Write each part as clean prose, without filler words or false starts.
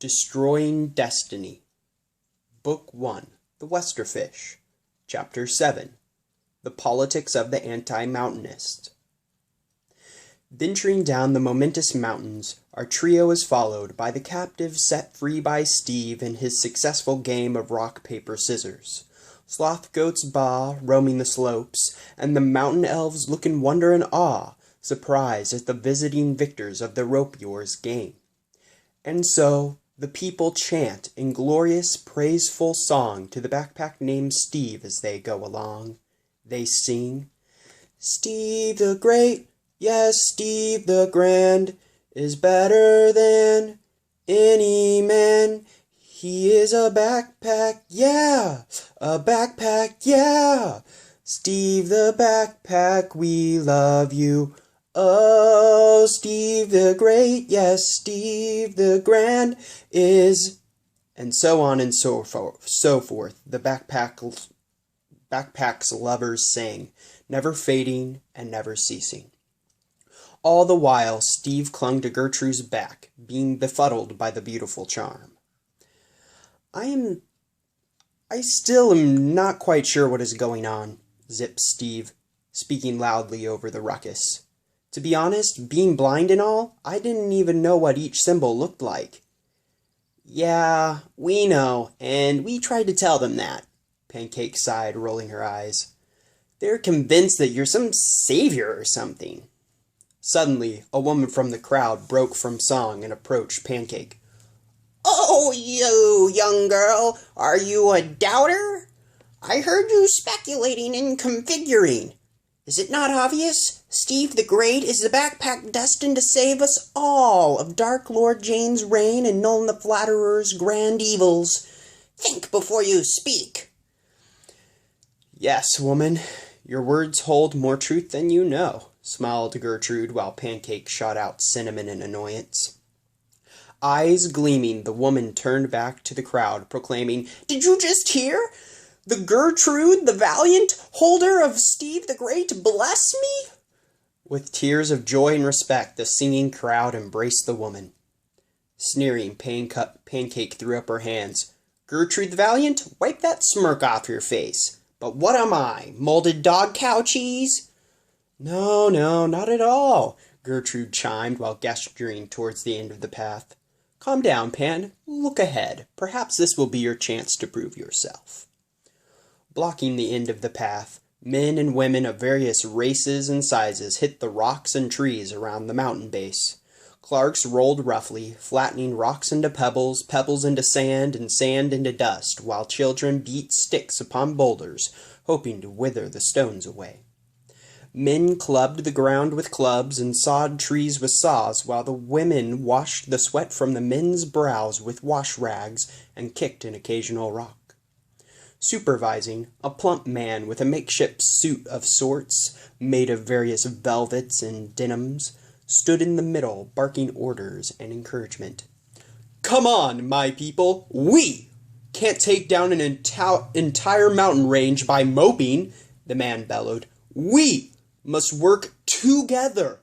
Destroying Destiny. Book 1, The Westerfish. Chapter 7, The Politics of the Anti-Mountainists. Venturing down the Momentous Mountains, our trio is followed by the captives set free by Steve in his successful game of rock, paper, scissors. Sloth goats baa, roaming the slopes, and the mountain elves look in wonder and awe, surprised at the visiting victors of the Ropeors game. And so, the people chant in glorious, praiseful song to the backpack named Steve as they go along. They sing, "Steve the Great, yes, Steve the Grand, is better than any man. He is a backpack, yeah, a backpack, yeah. Steve the Backpack, we love you. Oh, Steve the Great, yes, Steve the Grand is..." And so on and so forth. The backpack's lovers sang, never fading and never ceasing. All the while, Steve clung to Gertrude's back, being befuddled by the beautiful charm. I still am not quite sure what is going on, zipped Steve, speaking loudly over the ruckus. To be honest, being blind and all, I didn't even know what each symbol looked like. "Yeah, we know, and we tried to tell them that," Pancake sighed, rolling her eyes. "They're convinced that you're some savior or something." Suddenly, a woman from the crowd broke from song and approached Pancake. "Oh, you young girl, are you a doubter? I heard you speculating and configuring. Is it not obvious? Steve the Great is the backpack destined to save us all of Dark Lord Jane's reign and Nuln the Flatterer's grand evils. Think before you speak." "Yes, woman, your words hold more truth than you know," smiled Gertrude while Pancake shot out cinnamon in annoyance. Eyes gleaming, the woman turned back to the crowd, proclaiming, "Did you just hear? The Gertrude, the valiant holder of Steve the Great, bless me?" With tears of joy and respect, the singing crowd embraced the woman. Sneering, Pancake threw up her hands. "Gertrude the Valiant, wipe that smirk off your face. But what am I, molded dog cow cheese?" No, not at all," Gertrude chimed while gesturing towards the end of the path. "Calm down, Pan. Look ahead. Perhaps this will be your chance to prove yourself." Blocking the end of the path, men and women of various races and sizes hit the rocks and trees around the mountain base. Clarks rolled roughly, flattening rocks into pebbles, pebbles into sand, and sand into dust, while children beat sticks upon boulders, hoping to wither the stones away. Men clubbed the ground with clubs and sawed trees with saws, while the women washed the sweat from the men's brows with wash rags and kicked an occasional rock. Supervising, a plump man with a makeshift suit of sorts, made of various velvets and denims, stood in the middle, barking orders and encouragement. "Come on, my people, we can't take down an entire mountain range by moping," the man bellowed. "We must work together.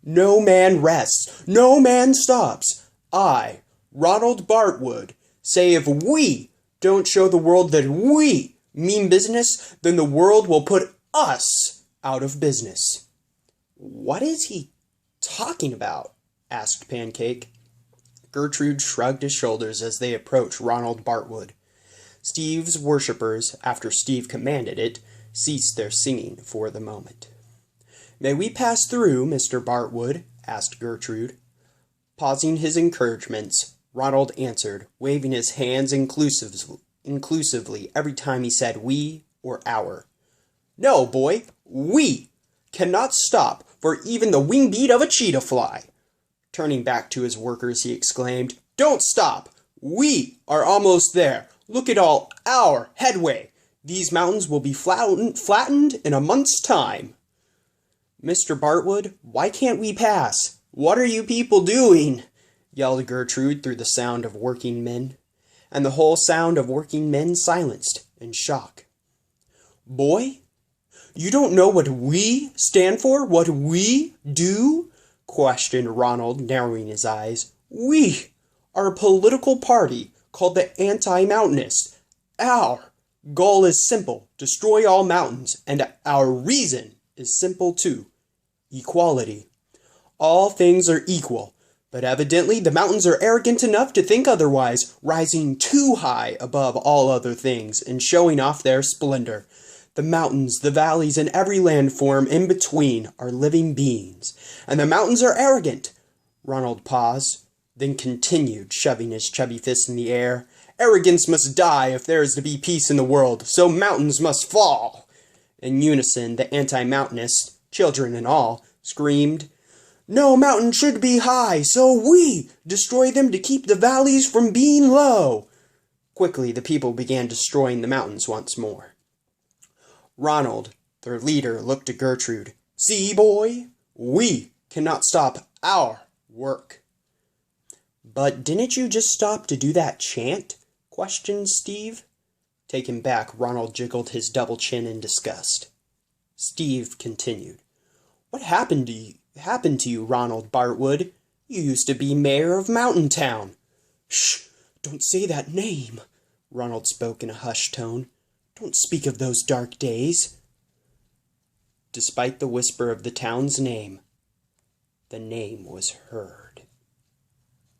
No man rests, no man stops. I, Ronald Bartwood, say if we don't show the world that we mean business, then the world will put us out of business." "What is he talking about?" asked Pancake. Gertrude shrugged his shoulders as they approached Ronald Bartwood. Steve's worshippers, after Steve commanded it, ceased their singing for the moment. "May we pass through, Mr. Bartwood?" asked Gertrude. Pausing his encouragements, Ronald answered, waving his hands inclusively every time he said we or our. "No, boy, we cannot stop for even the wing beat of a cheetah fly." Turning back to his workers, he exclaimed, "Don't stop! We are almost there. Look at all our headway. These mountains will be flattened in a month's time." "Mr. Bartwood, why can't we pass? What are you people doing?" yelled Gertrude through the sound of working men. And the whole sound of working men silenced in shock. "Boy, you don't know what we stand for? What we do?" questioned Ronald, narrowing his eyes. "We are a political party called the Anti-Mountainists. Our goal is simple: destroy all mountains, and our reason is simple too: equality. All things are equal, but evidently the mountains are arrogant enough to think otherwise, rising too high above all other things and showing off their splendor. The mountains, the valleys, and every landform in between are living beings, and the mountains are arrogant. Ronald paused, then continued, shoving his chubby fist in the air. Arrogance must die if there is to be peace in the world, so mountains must fall. In unison, the anti-mountainists, children and all, screamed, No mountain should be high, so we destroy them to keep the valleys from being low. Quickly, the people began destroying the mountains once more. Ronald, their leader, looked at Gertrude. See, boy, we cannot stop our work. But didn't you just stop to do that chant? Questioned Steve. Taken back, Ronald jiggled his double chin in disgust. Steve continued. What happened to you, Ronald Bartwood? You used to be mayor of Mountain Town. Shh! Don't say that name, Ronald spoke in a hushed tone. Don't speak of those dark days. Despite the whisper of the town's name, the name was heard.